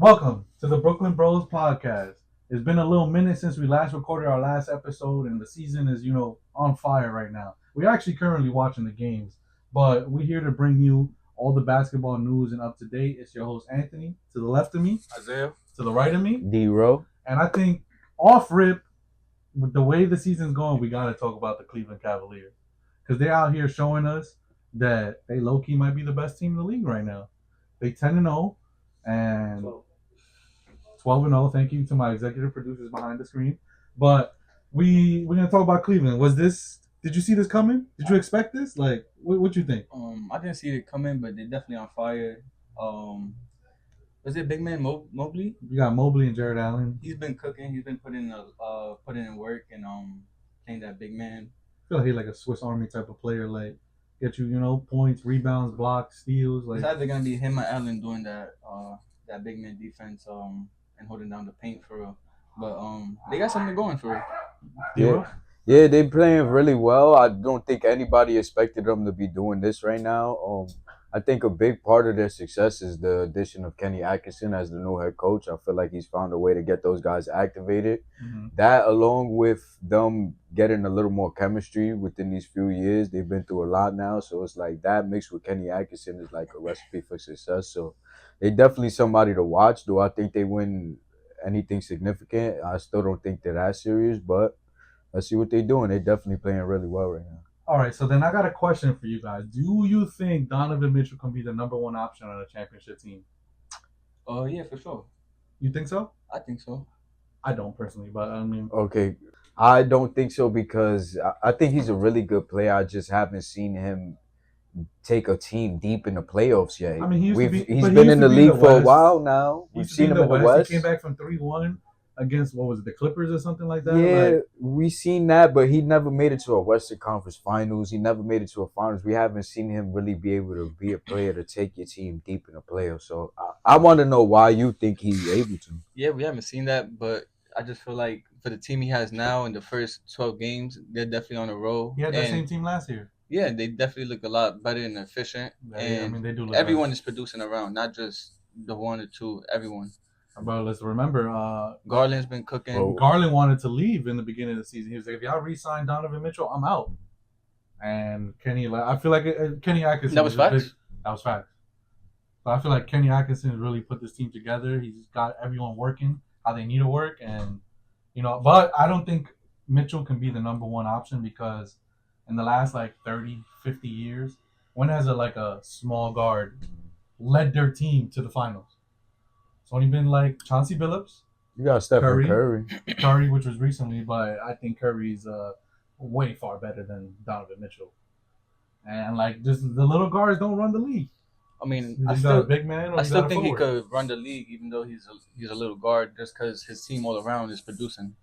Welcome to the Brooklyn Bros podcast. It's been a little minute since we last recorded our last episode, and the season is, on fire right now. We're actually currently watching the games, but we're here to bring you all the basketball news and up to date. It's your host, Anthony. To the left of me, Isaiah. to the right of me, D-Row. and I think off rip, with the way the season's going, we got to talk about the Cleveland Cavaliers because they're out here showing us that they low key might be the best team in the league right now. They 10-0 and 12-0. Thank you to my executive producers behind the screen. But we're gonna talk about Cleveland. Did you see this coming? Did you expect this? Like, what you think? I didn't see it coming, but they're definitely on fire. Was it big man Mobley? You got Mobley and Jared Allen. He's been cooking. He's been putting in work and playing that big man. I feel like he's like a Swiss Army type of player. Like, get you, points, rebounds, blocks, steals. Like, It's either gonna be him or Allen doing that big man defense and holding down the paint for real. But they got something going for real. Yeah, they playing really well. I don't think anybody expected them to be doing this right now. I think a big part of their success is the addition of Kenny Atkinson as the new head coach. I feel like he's found a way to get those guys activated. Mm-hmm. That, along with them getting a little more chemistry within these few years, they've been through a lot now. So it's like that mixed with Kenny Atkinson is like a recipe for success. So they definitely somebody to watch. Do I think they win anything significant? I still don't think they're that serious, but let's see what they're doing. They're definitely playing really well right now. All right, so then I got a question for you guys. Do you think Donovan Mitchell can be the number one option on a championship team? Yeah, for sure. You think so? I think so. I don't personally, but I mean, Okay, I don't think so because I think he's a really good player. I just haven't seen him take a team deep in the playoffs yet. I mean, he's been in the league for a while now. We've seen him in the West. He came back from 3-1 against, what was it, the Clippers or something like that? Yeah, we seen that, but he never made it to a Western Conference Finals. He never made it to a Finals. We haven't seen him really be able to be a player to take your team deep in the playoffs. So I want to know why you think he's able to. Yeah, we haven't seen that, but I just feel like for the team he has now in the first 12 games, they're definitely on a roll. He had that same team last year. Yeah, they definitely look a lot better and efficient. Yeah, and I mean, they do look everyone is producing around, not just the one or two, everyone. But let's remember, Garland's been cooking. Well, Garland wanted to leave in the beginning of the season. He was like, if y'all re-sign Donovan Mitchell, I'm out. And I feel like Kenny Atkinson. That was facts? That was facts. So I feel like Kenny Atkinson has really put this team together. He's got everyone working how they need to work. And, but I don't think Mitchell can be the number one option because in the last, 30, 50 years, when has a small guard led their team to the finals? It's only been Chauncey Billups. You got Stephen Curry, which was recently, but I think Curry's way far better than Donovan Mitchell. And just the little guards don't run the league. I mean, I still a big man. I still think he could run the league, even though he's a little guard, just because his team all around is producing.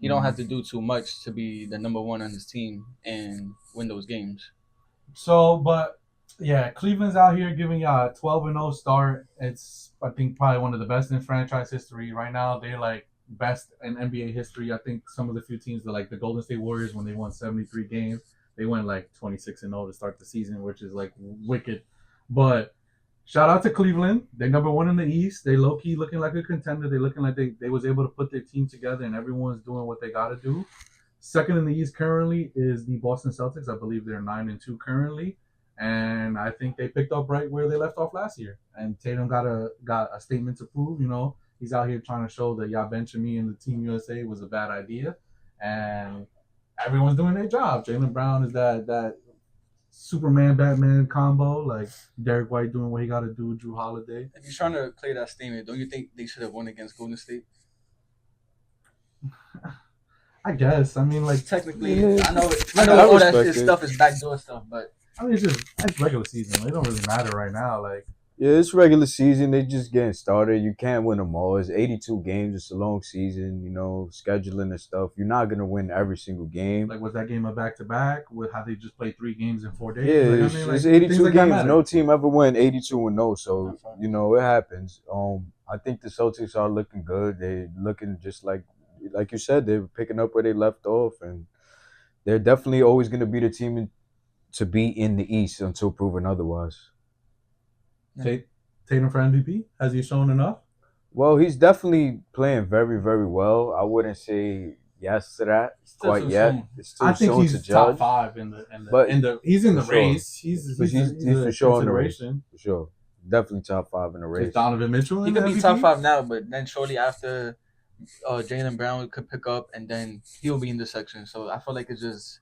He don't have to do too much to be the number one on his team and win those games. So, but yeah, Cleveland's out here giving y'all a 12-0 start. It's, I think, probably one of the best in franchise history. Right now, they're best in NBA history. I think some of the few teams, the Golden State Warriors, when they won 73 games, they went 26-0 to start the season, which is wicked. But shout out to Cleveland. They're number one in the East. They low-key looking like a contender. They're looking like they was able to put their team together, and everyone's doing what they got to do. Second in the East currently is the Boston Celtics. I believe they're 9-2 currently. And I think they picked up right where they left off last year. And Tatum got a statement to prove. He's out here trying to show that y'all benching me in the Team USA was a bad idea. And everyone's doing their job. Jaylen Brown is that Superman Batman combo. Derek White doing what he got to do. Drew Holiday. If he's trying to play that statement, don't you think they should have won against Golden State? I guess. I mean, technically, I know all that stuff is backdoor stuff, but. I mean, it's regular season. It don't really matter right now. Yeah, it's regular season. They just getting started. You can't win them all. It's 82 games. It's a long season. Scheduling and stuff. You're not gonna win every single game. Was that game a back-to-back? With how they just played 3 games in 4 days? Yeah, it's 82 games. No team ever win 82-0. So it happens. I think the Celtics are looking good. They're looking just like you said. They're picking up where they left off, and they're definitely always gonna be the team to be in the East until proven otherwise. Tatum for MVP? Has he shown enough? Well, he's definitely playing very, very well. I wouldn't say yes to that Still quite too yet. soon. It's I too think soon to he's top judge, five but he's in for the sure, race. but He's he's for a sure in the race. consideration. For sure, definitely top five in the Is race. Donovan Mitchell He in the could be top MVP? 5 now, but then shortly after, Jaylen Brown could pick up, and then he'll be in the section. So I feel like it's just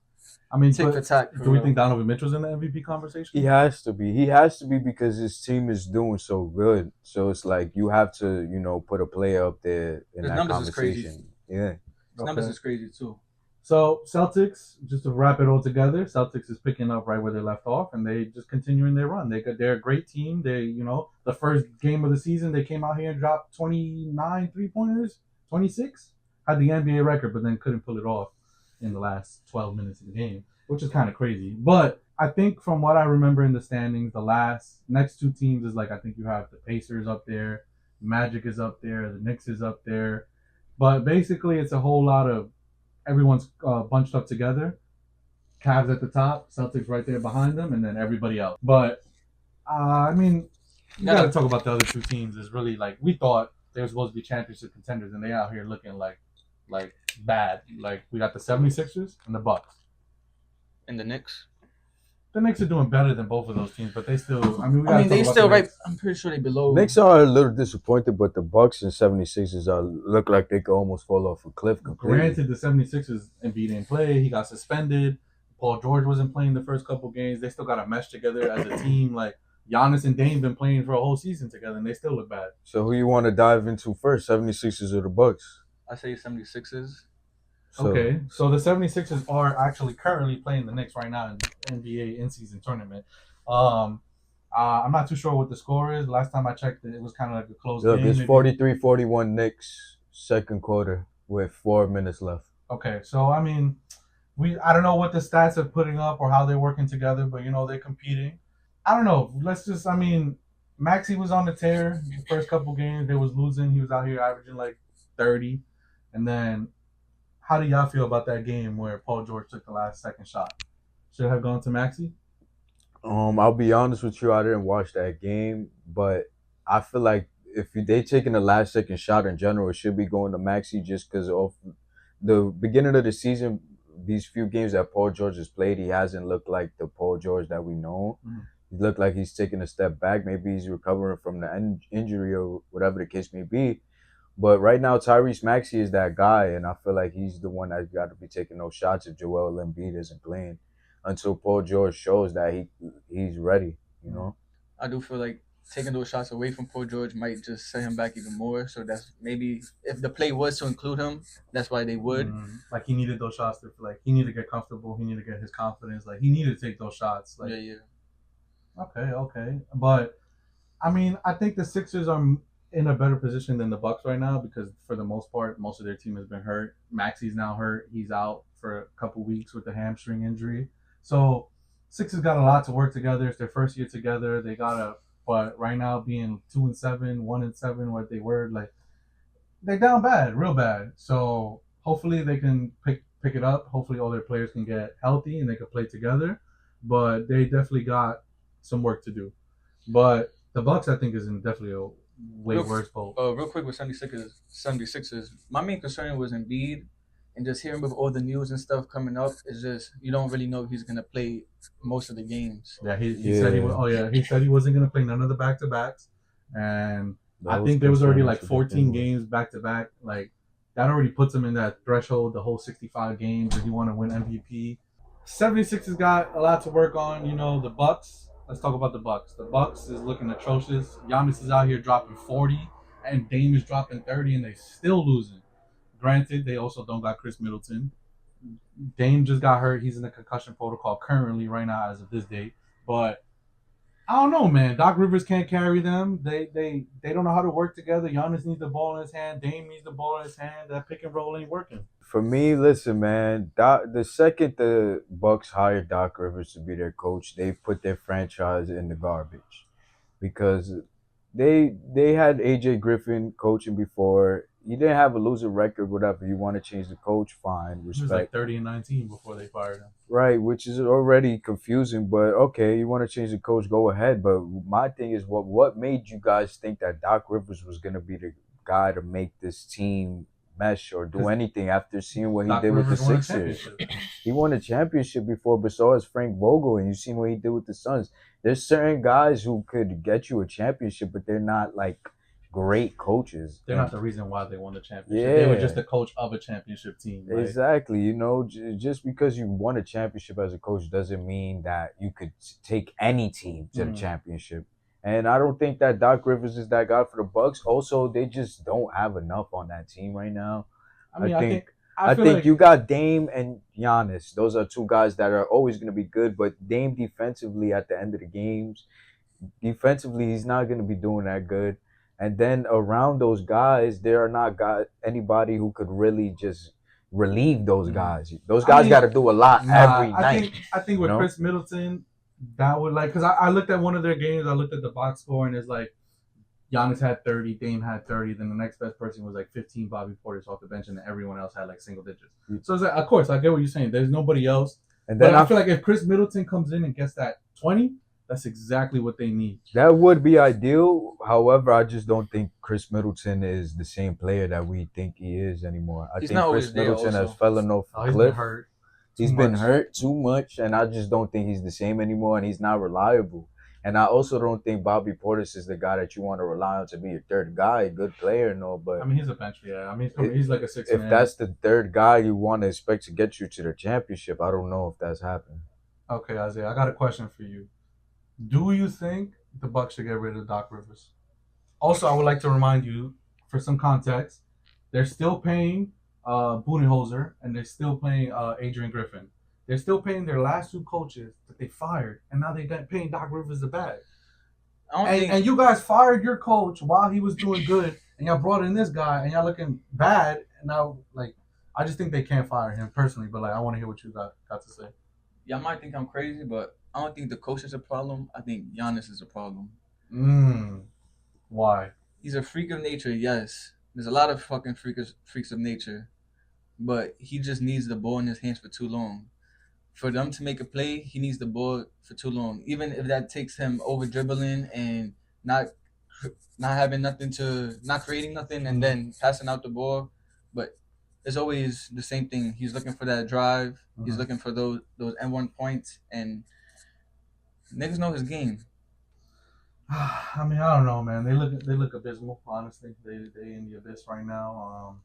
I mean, tick for but tack for do we think real. Donovan Mitchell's in the MVP He conversation? has to be. He has to be because his team is doing so good. So it's like you have to, put a player up there in His that numbers is crazy. conversation. Yeah. His numbers Okay. is crazy too. So Celtics, just to wrap it all together, Celtics is picking up right where they left off, and they just continuing their run. They're a great team. The first game of the season, they came out here and dropped 29 3-pointers, 26, had the NBA record, but then couldn't pull it off in the last 12 minutes of the game, which is kind of crazy. But I think from what I remember in the standings, the last next two teams is like I think you have the Pacers up there, Magic is up there, the Knicks is up there, but basically it's a whole lot of everyone's bunched up together. Cavs at the top, Celtics right there behind them, and then everybody else. But I mean, you got to talk about the other two teams. Is really like we thought they were supposed to be championship contenders, and they out here looking like bad. Like we got the 76ers and the Bucks. And the Knicks. The Knicks are doing better than both of those teams, but they still. I mean, we got I to mean, talk they about still the right. Knicks. I'm pretty sure they below. Knicks are a little disappointed, but the Bucks and 76ers look like they could almost fall off a cliff completely. Granted, the 76ers Embiid didn't play. He got suspended. Paul George wasn't playing the first couple games. They still got to mesh together as a team. Like Giannis and Dame been playing for a whole season together, and they still look bad. So who you want to dive into first, 76ers or the Bucks? I say 76ers. So, Okay, so the 76ers are actually currently playing the Knicks right now in NBA in-season tournament. Um, I'm not too sure what the score is. Last time I checked, it was kind of like a close look, game. it's Maybe 43-41 Knicks, second quarter with 4 minutes left. Okay, so I mean, I don't know what the stats are putting up or how they're working together, but they're competing. I don't know. I mean, Maxey was on the tear the first couple games. They was losing. He was out here averaging like 30, and then how do y'all feel about that game where Paul George took the last second shot? Should have gone to Maxey. I'll be honest with you, I didn't watch that game, but I feel like if they taking the last second shot in general, it should be going to Maxi just because of the beginning of the season. These few games that Paul George has played, he hasn't looked like the Paul George that we know. Mm-hmm. He looked like he's taking a step back. Maybe he's recovering from the injury or whatever the case may be. But right now, Tyrese Maxey is that guy, and I feel like he's the one that's got to be taking those shots if Joel Embiid isn't playing until Paul George shows that he's ready. I do feel like taking those shots away from Paul George might just set him back even more. So that's maybe if the play was to include him, that's why they would. Like he needed those shots he needed to get comfortable. He needed to get his confidence. Like he needed to take those shots. Like yeah. Okay, but I mean, I think the Sixers are in a better position than the Bucks right now because for the most part, most of their team has been hurt. Maxey's now hurt; he's out for a couple weeks with a hamstring injury. So Sixers got a lot to work together. It's their first year together. But right now being 2-7, 1-7, what they were like, they're down bad, real bad. So hopefully they can pick it up. Hopefully all their players can get healthy and they can play together. But they definitely got some work to do. But the Bucks, I think, is in definitely a way worse boat. Real quick with 76ers, my main concern was Embiid, and just hearing with all the news and stuff coming up is just you don't really know if he's gonna play most of the games. Yeah, he said he was. Oh yeah, he said he wasn't gonna play none of the back to backs, and I think there was already like 14 games back to back. Like that already puts him in that threshold. The whole 65 games if you want to win MVP. 76ers got a lot to work on. The Bucks. Let's talk about the Bucks. The Bucks is looking atrocious. Giannis is out here dropping 40, and Dame is dropping 30, and they still losing. Granted, they also don't got Chris Middleton. Dame just got hurt. He's in the concussion protocol currently right now as of this date. But I don't know, man. Doc Rivers can't carry them. They don't know how to work together. Giannis needs the ball in his hand. Dame needs the ball in his hand. That pick and roll ain't working. For me, listen, man. The second the Bucks hired Doc Rivers to be their coach, they put their franchise in the garbage because they had AJ Griffin coaching before. He didn't have a losing record, whatever. You want to change the coach, fine, respect. He was like 30-19 before they fired him. Right, which is already confusing, but okay, you want to change the coach, go ahead. But my thing is, what made you guys think that Doc Rivers was gonna be guy to make this team mesh or do 'Cause anything after seeing what he Doc did with the Rivers won a Sixers. championship. He won a championship before, but so has Frank Vogel, and you've seen what he did with the Suns. There's certain guys who could get you a championship, but they're not like great coaches. They're And not the reason why they won the championship. They were just the coach of a championship team. Right? exactly. You know, just because you won a championship as a coach doesn't mean that you could take any team to the championship. And I don't think that Doc Rivers is that guy for the Bucks. Also, they just don't have enough on that team right now. I mean, I think you got Dame and Giannis. Those are two guys that are always going to be good. But Dame defensively at the end of the games, defensively he's not going to be doing that good. And then around those guys, there are not anybody who could really just relieve those guys. Those guys got to do a lot every night. I think with Chris Middleton, that would like because I looked at one of their games. I looked at the box score and it's like Giannis had 30, Dame had 30, then the next best person was like 15, Bobby Portis off the bench, and then everyone else had like single digits. So it's like, of course, I get what you're saying. There's nobody else. And then I feel like if Chris Middleton comes in and gets that 20, that's exactly what they need. That would be ideal. However, I just don't think Chris Middleton is the same player that we think he is anymore. I think Chris Middleton has fallen off a cliff. He's been hurt too much, and I just don't think he's the same anymore, and he's not reliable. And I also don't think Bobby Portis is the guy that you want to rely on to be your third guy. Good player, no, but I mean he's a bench, yeah. I mean he's like a 6 If that's the third guy you want to expect to get you to the championship, I don't know if that's happening. Okay, Isaiah, I got a question for you. Do you think the Bucks should get rid of Doc Rivers? Also, I would like to remind you, for some context, they're still paying Budenholzer and they're still paying Adrian Griffin. They're still paying their last two coaches that they fired, and now they're paying Doc Rivers the bag. And you guys fired your coach while he was doing good, and y'all brought in this guy, and y'all looking bad. And now, like, I just think they can't fire him personally, but like, I want to hear what you got to say. Y'all might think I'm crazy, but I don't think the coach is a problem. I think Giannis is a problem. Why? He's a freak of nature, yes. There's a lot of fucking freaks of nature, but he just needs the ball in his hands for too long. For them to make a play, he needs the ball for too long. Even if that takes him over dribbling and not having nothing not creating nothing and then passing out the ball. But it's always the same thing. He's looking for that drive. He's looking for those N1 points, and niggas know his game. I mean, I don't know, man. They look abysmal, honestly. They in the abyss right now.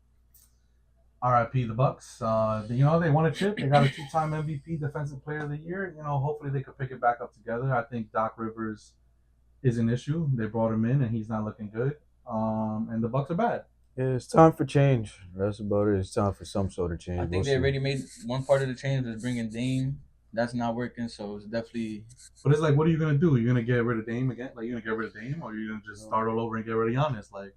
RIP the Bucks. They won a chip. They got a 2-time MVP, Defensive Player of the Year. Hopefully they could pick it back up together. I think Doc Rivers is an issue. They brought him in and he's not looking good. And the Bucks are bad. Yeah, it's time for change. That's about it. It's time for some sort of change. I think they already made one part of the change was bringing Dame. That's not working, so it's definitely. But it's like, what are you gonna do? You're gonna get rid of Dame again? Like, you're gonna get rid of Dame, or you're gonna just start all over and get rid of Giannis? Like,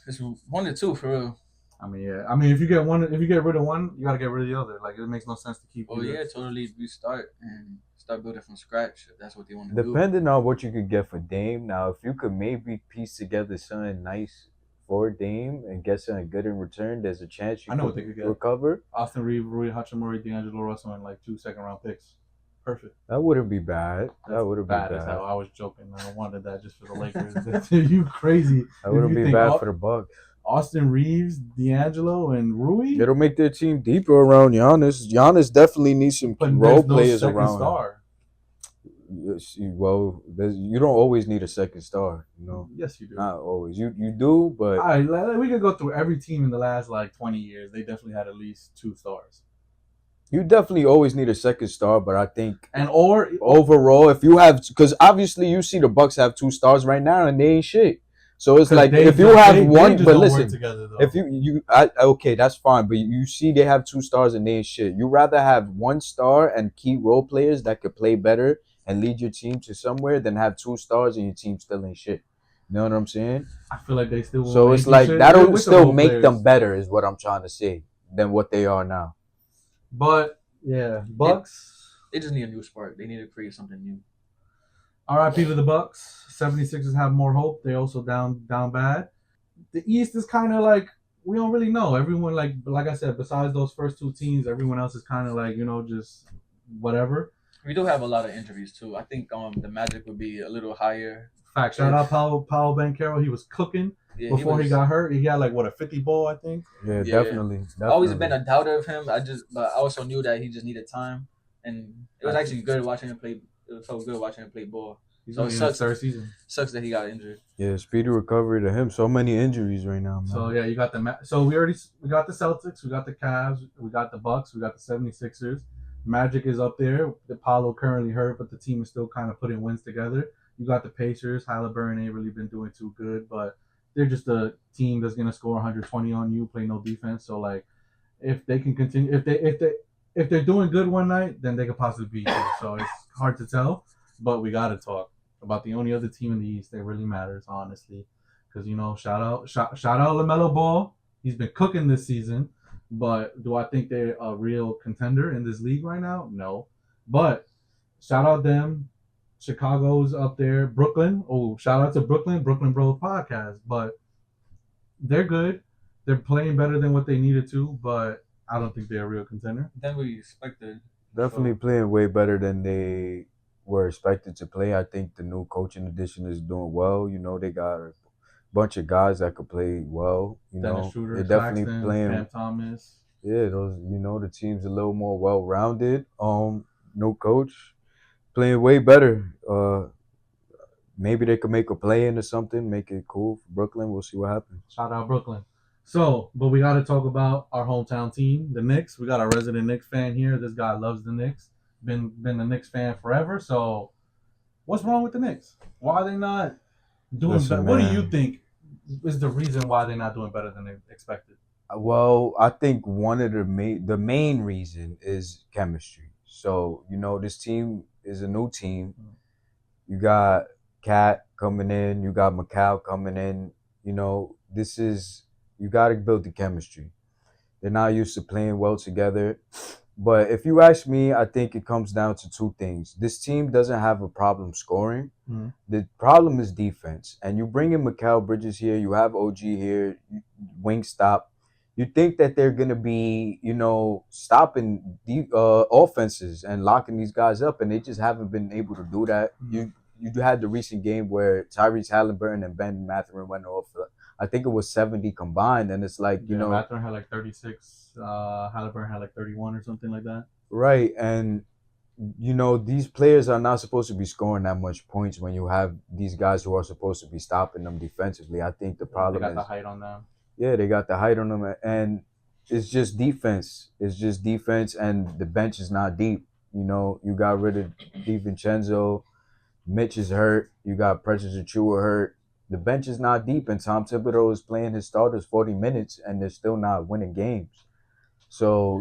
it's 1 or 2 for real. I mean, yeah. I mean, if you get rid of one, you gotta get rid of the other. Like, it makes no sense to keep. Oh yeah, totally restart and start building from scratch. If that's what they want to do. Depending on what you could get for Dame, now if you could maybe piece together something nice for Dame and get something good in return, there's a chance you could recover. Austin Reeves, Rui Hachimura, D'Angelo Russell, and like 2 second-round picks. Perfect. That wouldn't be bad. That wouldn't be bad. As hell. I was joking. I wanted that just for the Lakers. You crazy? That wouldn't be bad for the Bucks. Austin Reeves, D'Angelo, and Rui. It'll make their team deeper around Giannis. Giannis definitely needs some role players around. Star. Well, you don't always need a second star, Yes, you do. Not always. You do, but all right, we could go through every team in the last 20 years. They definitely had at least 2 stars. You definitely always need a second star, but I think or overall, if you have, because obviously you see the Bucks have 2 stars right now and they ain't shit. So it's like if you have one, but listen, if okay, that's fine. But you see they have 2 stars and they ain't shit. You rather have 1 star and key role players that could play better and lead your team to somewhere than have 2 stars and your team still ain't shit. You know what I'm saying? I feel like they still. So it's like that'll still make them better, is what I'm trying to say, than what they are now. But yeah, Bucks. They just need a new spark. They need to create something new. RIP to the Bucks. 76ers have more hope. They're also down bad. The East is kind of like we don't really know. Everyone like I said, besides those first 2 teams, everyone else is kind of like just whatever. We do have a lot of injuries too. I think the Magic would be a little higher. Fact. Shout out Paolo Banchero. He was cooking before he got hurt. He had like a 50 ball, I think. Yeah, Yeah. definitely. I always been a doubter of him. But I also knew that he just needed time, and it was actually good watching him play. It felt good watching him play ball. He's only in his third season. Sucks that he got injured. Yeah, speedy recovery to him. So many injuries right now, man. So yeah, you got we got the Celtics, we got the Cavs, we got the Bucks, we got the 76ers. Magic is up there. The Apollo currently hurt, but the team is still kind of putting wins together. You got the Pacers. Halliburton ain't really been doing too good, but they're just a team that's gonna score 120 on you, play no defense. So like, if they can continue, if they're doing good one night, then they could possibly beat you. So it's hard to tell, but we gotta talk about the only other team in the East that really matters, honestly, because shout out LaMelo Ball. He's been cooking this season, but do I think they're a real contender in this league right now? No, but shout out them. Chicago's up there. Brooklyn. Oh, shout out to Brooklyn Bros podcast. But they're good. They're playing better than what they needed to, but I don't think they're a real contender. Than we expected. Definitely playing way better than they were expected to play. I think the new coaching addition is doing well. They got a bunch of guys that could play well. Dennis Schroeder, they're definitely Claxton, playing. Cam Thomas. Yeah, those. The team's a little more well rounded. New coach, playing way better. Maybe they could make a play into something, make it cool for Brooklyn. We'll see what happens. Shout out Brooklyn. So, but we got to talk about our hometown team, the Knicks. We got a resident Knicks fan here. This guy loves the Knicks. Been a Knicks fan forever. So, what's wrong with the Knicks? Why are they not doing better? What do you think is the reason why they're not doing better than they expected? Well, I think one of the main reason is chemistry. So, this team is a new team. You got Cat coming in, you got Macau coming in. You got to build the chemistry. They're not used to playing well together. But if you ask me, I think it comes down to two things. This team doesn't have a problem scoring. Mm-hmm. The problem is defense. And you bring in Mikal Bridges here, you have OG here, wing stop. You think that they're going to be, stopping the offenses and locking these guys up, and they just haven't been able to do that. Mm-hmm. You had the recent game where Tyrese Halliburton and Ben Mathurin went off. I think it was 70 combined, and it's like, Mathurin had like 36, Halliburton had like 31 or something like that. Right, and these players are not supposed to be scoring that much points when you have these guys who are supposed to be stopping them defensively. I think the problem is they got the height on them. Yeah, they got the height on them, and it's just defense. It's just defense, and the bench is not deep. You got rid of DiVincenzo. Mitch is hurt. You got Precious Achua hurt. The bench is not deep, and Tom Thibodeau is playing his starters 40 minutes, and they're still not winning games. So,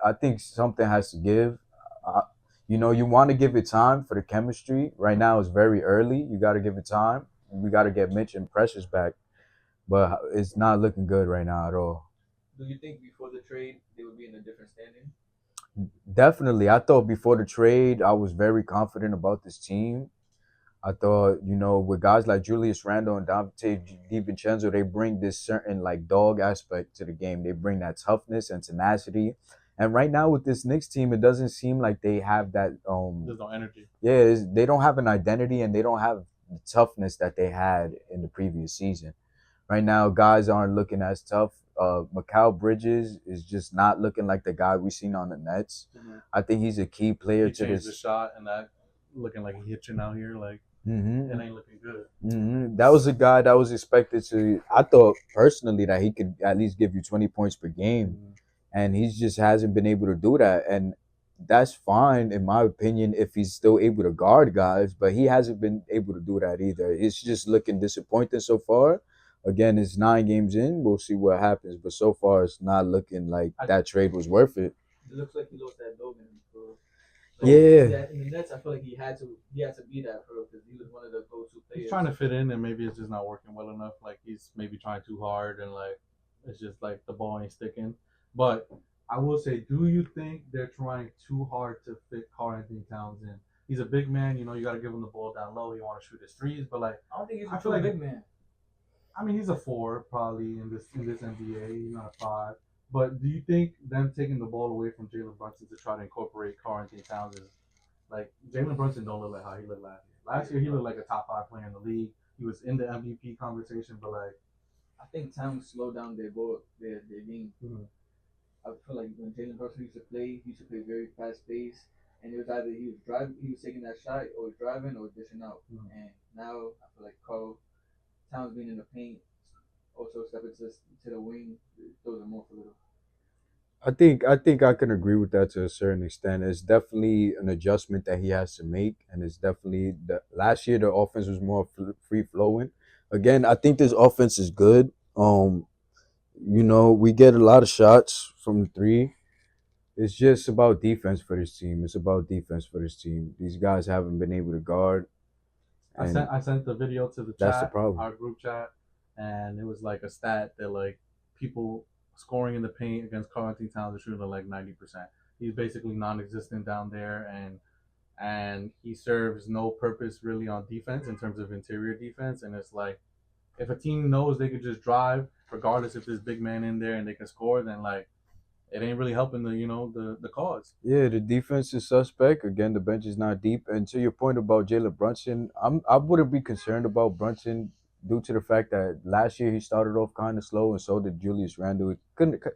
I think something has to give. You want to give it time for the chemistry. Right now, it's very early. You got to give it time. We got to get Mitch and Precious back. But it's not looking good right now at all. Do you think before the trade they would be in a different standing? Definitely. I thought before the trade, I was very confident about this team. I thought, with guys like Julius Randle and Dante DiVincenzo, they bring this certain dog aspect to the game. They bring that toughness and tenacity. And right now with this Knicks team, it doesn't seem like they have that. There's no energy. Yeah, they don't have an identity, and they don't have the toughness that they had in the previous season. Right now, guys aren't looking as tough. Mikal Bridges is just not looking like the guy we've seen on the Nets. Mm-hmm. I think he's a key player to this. The shot and that looking like he hitching out here, it ain't looking good. Mm-hmm. That was a guy that was expected to. I thought personally that he could at least give you 20 points per game, and he just hasn't been able to do that. And that's fine in my opinion if he's still able to guard guys, but he hasn't been able to do that either. It's just looking disappointing so far. Again, it's 9 games in. We'll see what happens. But so far, it's not looking like that trade was worth it. It looks like he lost that Dogan, bro. Yeah. In the Nets, I feel like he had to be that, bro, because he was one of the go-to players. He's trying to fit in, and maybe it's just not working well enough. Like, he's maybe trying too hard, and, it's just, the ball ain't sticking. But I will say, do you think they're trying too hard to fit Karl-Anthony Towns in? He's a big man. You got to give him the ball down low. You want to shoot his threes. But, I don't think he's a true big man. I mean, he's a 4 probably in this NBA. He's not a 5. But do you think them taking the ball away from Jalen Brunson to try to incorporate Karl-Anthony Towns is Jalen Brunson don't look like how he looked last year? Last year he looked like a top 5 player in the league. He was in the MVP conversation, but like, I think Towns slowed down their game. mhm. I feel like when Jalen Brunson used to play, he used to play very fast paced, and it was either he was taking that shot, or driving, or dishing out. Mhm. And now I feel like Carl Towns being in the paint, also stepping to the wing, throws him off a little. I think I can agree with that to a certain extent. It's definitely an adjustment that he has to make, and it's definitely the last year the offense was more free flowing. Again, I think this offense is good. We get a lot of shots from three. It's just about defense for this team. It's about defense for this team. These guys haven't been able to guard, and I sent the video to the that's the chat, problem. our group chat, and it was like a stat that like people scoring in the paint against Karl Anthony Towns are shooting at like 90%. He's basically non-existent down there, and he serves no purpose really on defense in terms of interior defense. And it's like if a team knows they could just drive, regardless if there's big man in there and they can score, then like it ain't really helping the cause. Yeah, the defense is suspect. Again, the bench is not deep. And to your point about Jalen Brunson, I wouldn't be concerned about Brunson due to the fact that last year he started off kind of slow, and so did Julius Randle.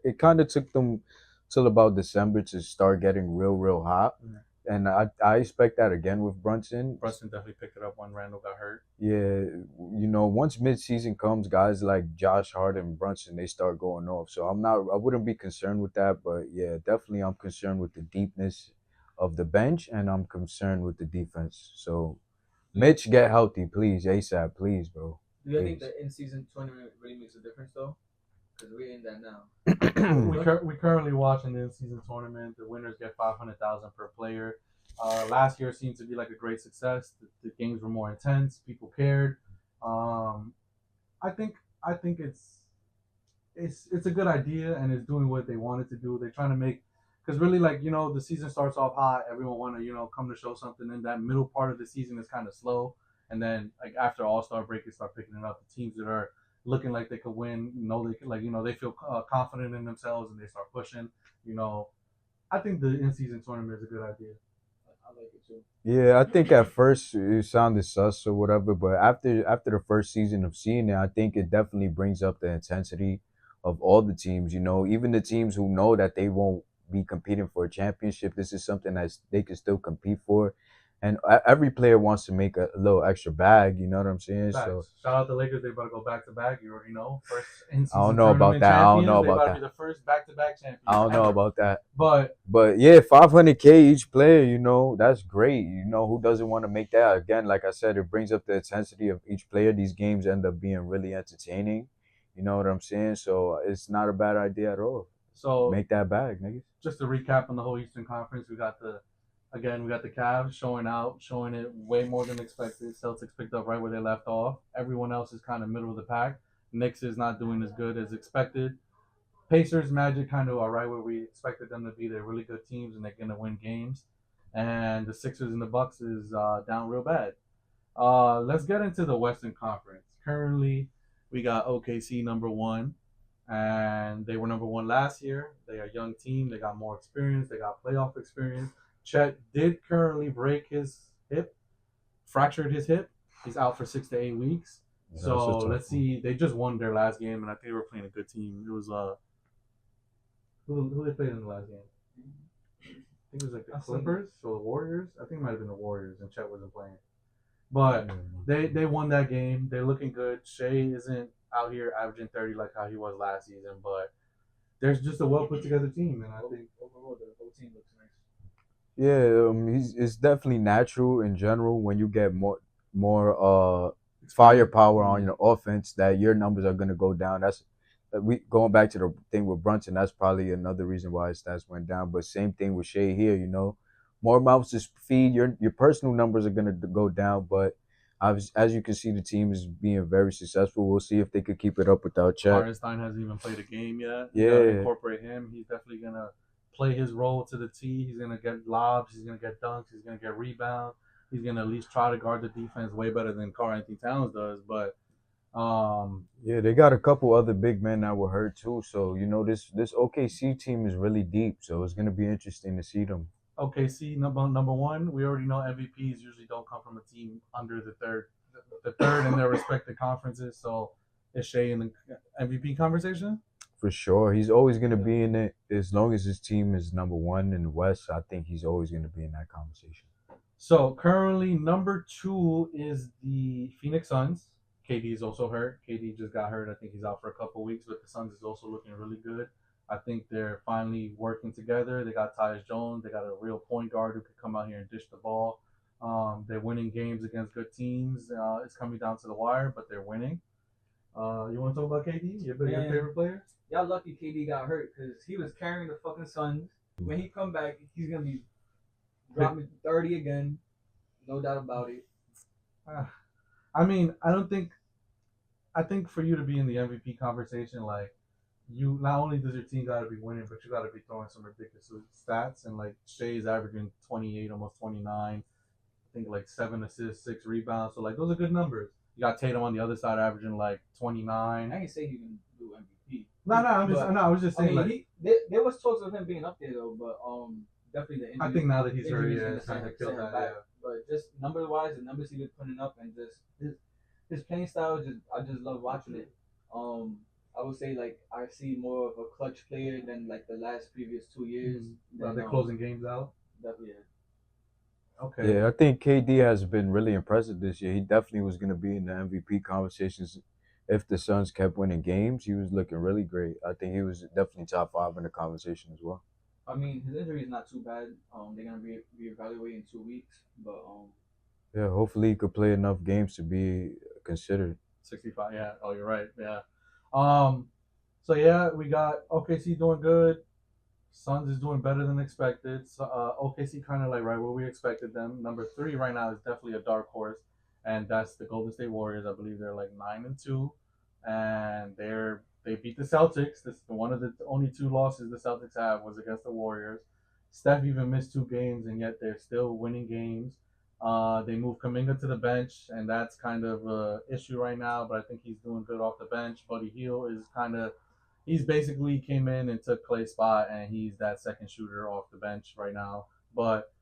It kind of took them till about December to start getting real hot. Mhm. And I expect that again with Brunson. Brunson definitely picked it up when Randall got hurt. Yeah, once midseason comes, guys like Josh Hart and Brunson, they start going off. So I wouldn't be concerned with that, but yeah, definitely I'm concerned with the deepness of the bench, and I'm concerned with the defense. So Mitch, get healthy, please, ASAP, please, bro. Do you think Please. the in season tournament really makes a difference though? Because we're in that now. We currently watching the in-season tournament. The winners get 500,000 per player. Last year seemed to be like a great success. The games were more intense. People cared. Um, I think I think it's a good idea and it's doing what they wanted to do. They're trying to make because really like the season starts off hot. Everyone want to come to show something. And that middle part of the season is kind of slow. And then like after All Star break, they start picking it up. The teams that are looking like they could win, they could, like they feel confident in themselves and they start pushing. You know, I think the in season tournament is a good idea. I like it too. Yeah, I think at first it sounded sus or whatever, but after the first season of seeing it, I think it definitely brings up the intensity of all the teams. Even the teams who know that they won't be competing for a championship, this is something that they can still compete for, and every player wants to make a little extra bag. You know what I'm saying? So Facts. Shout out the Lakers. They about to go back to back. You already know. First in I don't season know about tournament that. I don't champions. know They about about to be that. the first back to back champions I don't know ever. about that. But But yeah, 500K each player, that's great. Who doesn't want to make that? Again, like I said, it brings up the intensity of each player. These games end up being really entertaining. You know what I'm saying? So it's not a bad idea at all. so Make that bag, nigga. just to recap on the whole Eastern Conference, we got the Cavs showing out, showing it way more than expected. Celtics picked up right where they left off. Everyone else is kind of middle of the pack. Knicks is not doing as good as expected. Pacers, Magic kind of are right where we expected them to be. They're really good teams and they're gonna win games. And the Sixers and the Bucks is down real bad. Let's get into the Western Conference. Currently, we got OKC number one, and they were number one last year. They are a young team. They got more experience. They got playoff experience. Chet did currently break his hip, fractured his hip. He's out for 6 to 8 weeks. So let's see. They just won their last game, and I think they were playing a good team. It was who they played in the last game? I think it was like the Clippers or the Warriors. I think it might have been the Warriors, and Chet wasn't playing. But they won that game. They're looking good. Shea isn't out here averaging 30 like how he was last season, but there's just a well put together team, and I think overall the whole team looks nice. Yeah, it's definitely natural in general when you get more firepower on your offense that your numbers are gonna go down. That's we going back to the thing with Brunson. That's probably another reason why his stats went down. But same thing with Shea here. More mouths to feed. Your personal numbers are gonna go down. But as you can see, the team is being very successful. We'll see if they could keep it up without Chet. Hartenstein hasn't even played a game yet. Yeah. You gotta incorporate him. He's definitely gonna play his role to the T. He's gonna get lobs. He's gonna get dunks. He's gonna get rebounds. He's gonna at least try to guard the defense way better than Karl Anthony Towns does. But yeah, they got a couple other big men that were hurt too. So this OKC team is really deep. So it's gonna be interesting to see them. OKC number one. We already know MVPs usually don't come from a team under the third in their respective conferences. So is Shea in the MVP conversation? For sure. He's always going to be in it. As long as his team is number one in the West, I think he's always going to be in that conversation. So currently number two is the Phoenix Suns. KD is also hurt. KD just got hurt. I think he's out for a couple weeks, but the Suns is also looking really good. I think they're finally working together. They got Tyus Jones. They got a real point guard who could come out here and dish the ball. They're winning games against good teams. It's coming down to the wire, but they're winning. You want to talk about KD? Your favorite player? Y'all lucky KD got hurt because he was carrying the fucking Suns. When he come back, he's gonna be dropping 30 again, no doubt about it. I mean, I don't think. I think for you to be in the MVP conversation, like you not only does your team got to be winning, but you got to be throwing some ridiculous stats. And like Shea's averaging 28, almost 29. I think like 7 assists, 6 rebounds. So like those are good numbers. You got Tatum on the other side averaging like 29. I ain't say he can do MVP. No, I was just saying. I mean, there was talks of him being up there though, but definitely the injury. I think now that he's hurt, yeah, it's kind of killed that. Yeah. But just number wise, the numbers he was putting up, and just his playing style, I just love watching it. I would say like I see more of a clutch player than like the last previous 2 years. They're closing games out. Definitely. Okay. Yeah, I think KD has been really impressive this year. He definitely was going to be in the MVP conversations if the Suns kept winning games. He was looking really great. I think he was definitely top 5 in the conversation as well. I mean, his injury is not too bad. They're gonna reevaluate in 2 weeks, but yeah, hopefully he could play enough games to be considered. 65. Yeah. Oh, you're right. Yeah. So yeah, we got OKC doing good. Suns is doing better than expected. So, OKC kind of like right where we expected them. Number 3 right now is definitely a dark horse, and that's the Golden State Warriors. I believe they're like 9-2, and they beat the Celtics. This is one of the only 2 losses the Celtics have was against the Warriors. Steph even missed 2 games, and yet they're still winning games. They moved Kuminga to the bench, and that's kind of an issue right now. But I think he's doing good off the bench. Buddy Hield is he's basically came in and took Clay's spot, and he's that second shooter off the bench right now. But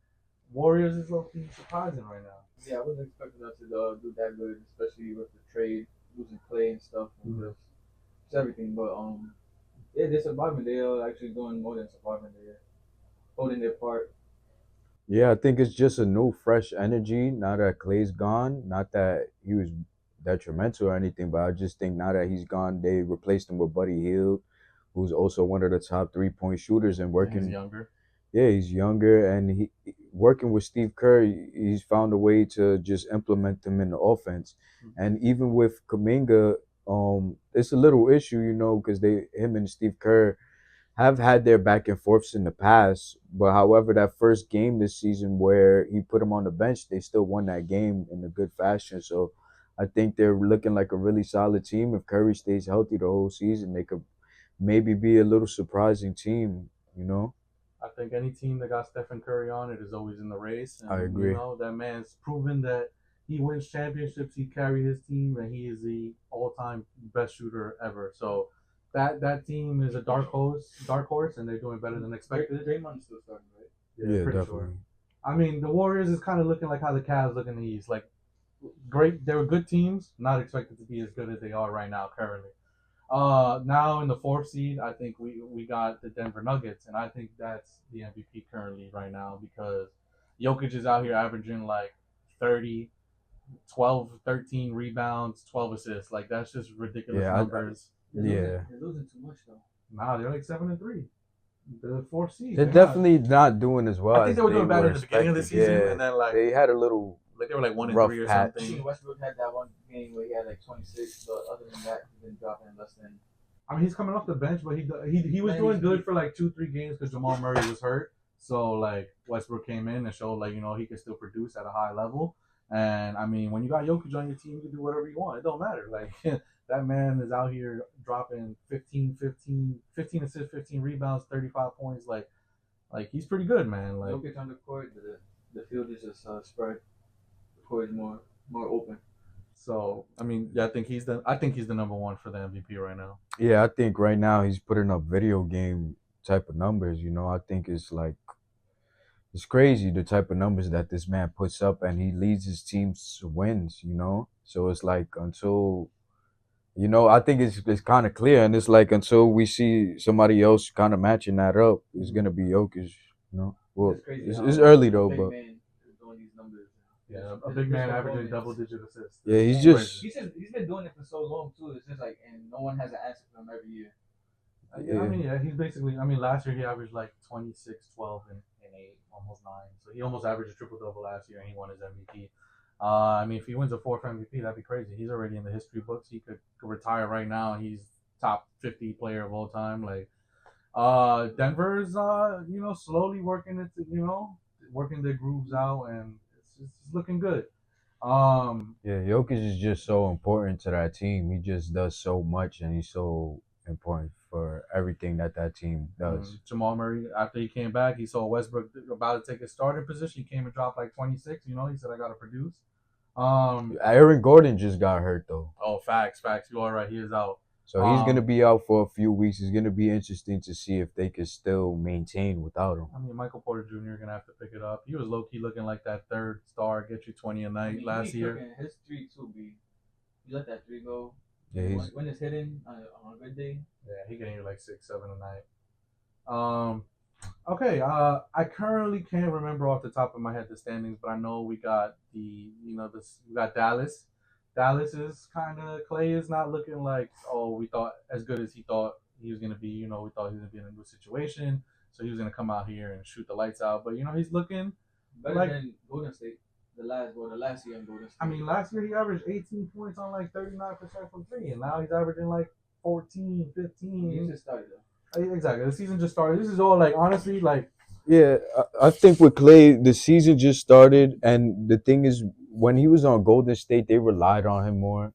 Warriors is looking surprising right now. Yeah, I wasn't expecting them to do that good, especially with the trade, losing Clay and stuff, and just everything. But yeah, they're surviving. They are actually doing more than surviving. They're holding their part. Yeah, I think it's just a new, fresh energy now that Clay's gone. Not that he was detrimental or anything, but I just think now that he's gone, they replaced him with Buddy Hield, who's also one of the top 3-point shooters and working. He's younger. Yeah, he's younger, and he working with Steve Kerr. He's found a way to just implement them in the offense, and even with Kuminga, it's a little issue, because him and Steve Kerr have had their back and forths in the past. But however, that first game this season where he put him on the bench, they still won that game in a good fashion. So I think they're looking like a really solid team. If Curry stays healthy the whole season, they could maybe be a little surprising team, I think any team that got Stephen Curry on it is always in the race. And, I agree. That man's proven that he wins championships, he carries his team, and he is the all-time best shooter ever. So that team is a dark horse, and they're doing better than expected. Draymond's still starting, right? Yeah, definitely. Sure. I mean, the Warriors is kind of looking like how the Cavs look in the East. Like, great, they were good teams, not expected to be as good as they are right now currently. Now in the 4th seed, I think we got the Denver Nuggets, and I think that's the MVP currently right now because Jokic is out here averaging like 30, 12, 13 rebounds, 12 assists. Like that's just ridiculous numbers. They're losing too much though. Nah, they're like 7-3. The 4th seed. They're definitely not doing as well. I think they were doing better in the beginning of the season, and then like they had a little. Like they were like 1-3 or patch. something. Westbrook had that one game where he had like 26, but other than that, he's been dropping less than. I mean, he's coming off the bench, but he was doing good for like 2-3 games because Jamal Murray was hurt. So like Westbrook came in and showed like he could still produce at a high level. And I mean, when you got Jokic on your team, you can do whatever you want. It don't matter. Like that man is out here dropping 15 assists, 15 rebounds, 35 points. Like he's pretty good, man. Like Jokic on the court, the field is just spread. The court is more open. So I mean, yeah, I think he's the number 1 for the MVP right now. Yeah, I think right now he's putting up video game type of numbers. I think it's like it's crazy the type of numbers that this man puts up, and he leads his teams to wins. So it's like until I think it's kind of clear, and it's like until we see somebody else kind of matching that up, it's gonna be Jokic. Well, It's crazy. it's early though, Big but man is doing these numbers. Yeah, a big man averaging double-digit assists. yeah, he's It's just crazy. He's been doing it for so long too. It's just like, and no one has an answer for him every year. I mean, yeah, he's basically. I mean, last year he averaged like 26, 12, and 8, almost 9. So he almost averaged a triple double last year, and he won his MVP. I mean, if he wins a fourth MVP, that'd be crazy. He's already in the history books. He could retire right now. He's top 50 player of all time. Like, Denver's, slowly working it, working their grooves out, and it's looking good. yeah, Jokic is just so important to that team. He just does so much, and he's so important for everything that team does. Jamal Murray, after he came back, he saw Westbrook about to take his starting position. He came and dropped like 26. He said, I got to produce. Aaron Gordon just got hurt though. Oh, facts. You are right. He is out. So he's gonna be out for a few weeks. It's gonna be interesting to see if they can still maintain without him. I mean, Michael Porter Jr. gonna have to pick it up. He was low key looking like that third star, get you 20 a night last year. His 3 too, B. You let that 3 go. Yeah, when it's hitting on a good day. Yeah, he getting you like 6, 7 a night. Okay. I currently can't remember off the top of my head the standings, but I know we got we got Dallas. Dallas is kind of Clay is not looking like we thought as good as he thought he was gonna be. We thought he was gonna be in a good situation, so he was gonna come out here and shoot the lights out. But he's looking better like than Golden State. The last year in Golden State. I mean, last year he averaged 18 points on like 39% from three, and now he's averaging like 14, 15. He just started though. Exactly, the season just started. This is all like honestly like. Yeah, I think with Clay, the season just started, and the thing is, when he was on Golden State, they relied on him more.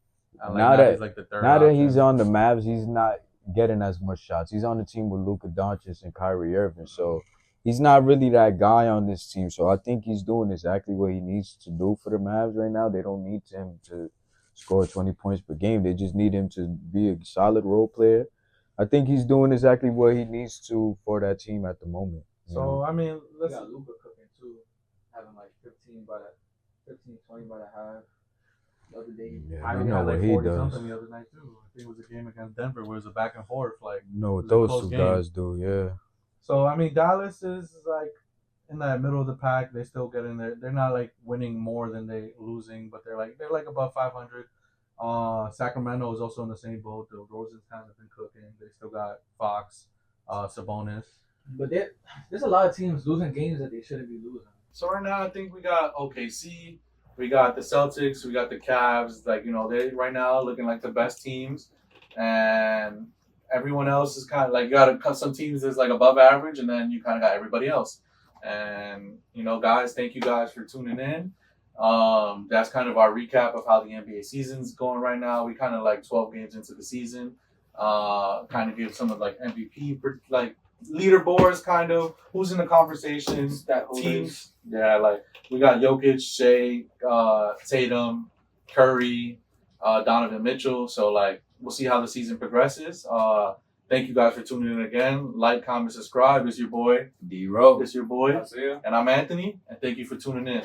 Now that he's like the third now that option. he's on the Mavs, he's not getting as much shots. He's on the team with Luka Doncic and Kyrie Irving, so he's not really that guy on this team. So I think he's doing exactly what he needs to do for the Mavs right now. They don't need him to score 20 points per game. They just need him to be a solid role player. I think he's doing exactly what he needs to for that team at the moment. So I mean, let's got Luka cooking too, having like 15, 20 by the half. The other day, Yeah, I know had what like he 40 does. something the other night too. I think it was a game against Denver where it was a back and forth. Like what a those close two game. guys do, yeah. So I mean, Dallas is like in that middle of the pack. They still get in there. They're not like winning more than they losing, but they're like above 500. Sacramento is also in the same boat. The Rosen's kind of been cooking. They still got Fox, Sabonis. But there's a lot of teams losing games that they shouldn't be losing. So right now, I think we got OKC, we got the Celtics, we got the Cavs. Like they right now looking like the best teams, and everyone else is kind of like you got some teams that's like above average, and then you kind of got everybody else. And guys, thank you guys for tuning in. That's kind of our recap of how the NBA season's going right now. We kind of like 12 games into the season. Kind of give some of like MVP like leaderboards, kind of who's in the conversation. Teams, yeah, like we got Jokic, Shea, Tatum, Curry, Donovan Mitchell. So like we'll see how the season progresses. Thank you guys for tuning in again. Like, comment, subscribe. It's your boy D-Row. It's your boy, and I'm Anthony. And thank you for tuning in.